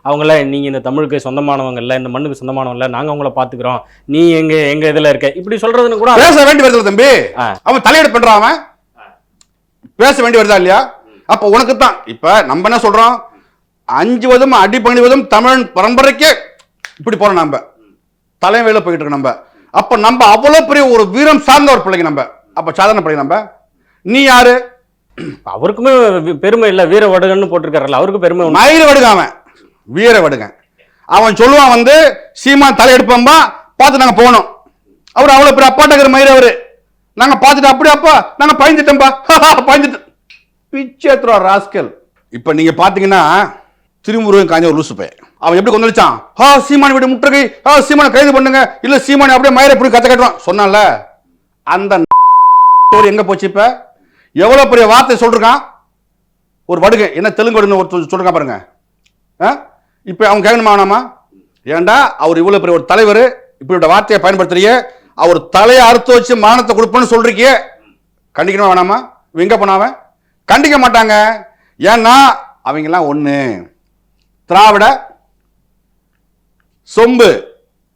அவங்கள நீங்கள் இந்த தமிழுக்கு சொந்தமானவங்க இல்லை, இந்த மண்ணுக்கு சொந்தமானவங்க இல்லை, நாங்கள் அவங்கள பார்த்துக்கிறோம், நீ எங்கள் இதில் இருக்க, இப்படி சொல்கிறதுன்னு கூட பேச வேண்டி வருது தம்பி. அவன் தலையீடு பண்ணுறான், அவன் பேச வேண்டி வருதா இல்லையா? அப்போ உனக்கு தான் இப்போ நம்ம என்ன சொல்கிறோம், 5 வதும் அடிப்பணிவதும் தமிழ் பரம்பரைக்கே இப்படி போகிறோம், நம்ம தலைமையில போயிட்டு இருக்கோம் நம்ம. அப்போ நம்ம அவ்வளோ பெரிய ஒரு வீரம் சார்ந்த ஒரு பிள்ளைங்க, நம்ம அப்போ சாதாரண பிள்ளைங்க. நம்ம நீ யாரு? அவருக்குமே பெருமை இல்லை, வீர வடுகன்னு போட்டிருக்காருல்ல, அவருக்கு பெருமை. மயிர வடுங்க, அவன் வீர வடுங்க. அவன் சொல்லுவான் வந்து சீமான் தலையெடுப்பா பார்த்து நாங்கள் போனோம், அவர் அவ்வளோ பெரிய அப்பாட்டக்கிற மயிர அவரு, நாங்கள் பார்த்துட்டு அப்படி அப்பா நாங்கள் பயந்துட்டோம்பா பயந்துட்டு பிச்சை ஏத்துறா ராஸ்கல். இப்போ நீங்கள் பார்த்தீங்கன்னா திருமுருகன் காஞ்ச ஒரு லூசு பையன், அவன் எப்படி கொந்தளிச்சான், சீமான் வீடு முற்றுகை, சீமானை கைது பண்ணுங்க, இல்லை சீமானை அப்படியே மயிரை எப்படி கத்த கட்டுவான் சொன்னால, அந்த எங்க போச்சு? இப்ப எவ்வளவு பெரிய வார்த்தை சொல்றான் ஒரு வடுகை, என்ன தெலுங்கு வடுன்னு சொல்றான் பாருங்க. இப்ப அவங்க கேட்கணுமா வேணாமா? ஏண்டா அவர் இவ்வளவு பெரிய ஒரு தலைவர் இப்படி வார்த்தையை பயன்படுத்துறீங்க, அவர் தலையை அறுத்து வச்சு மானத்தை கொடுப்பேன்னு சொல்றீங்க, கண்டிக்கணுமா வேணாமா? எங்க போனாவ கண்டிக்க மாட்டாங்க. ஏன்னா அவங்க எல்லாம் ஒண்ணு, திராவிட சொம்பு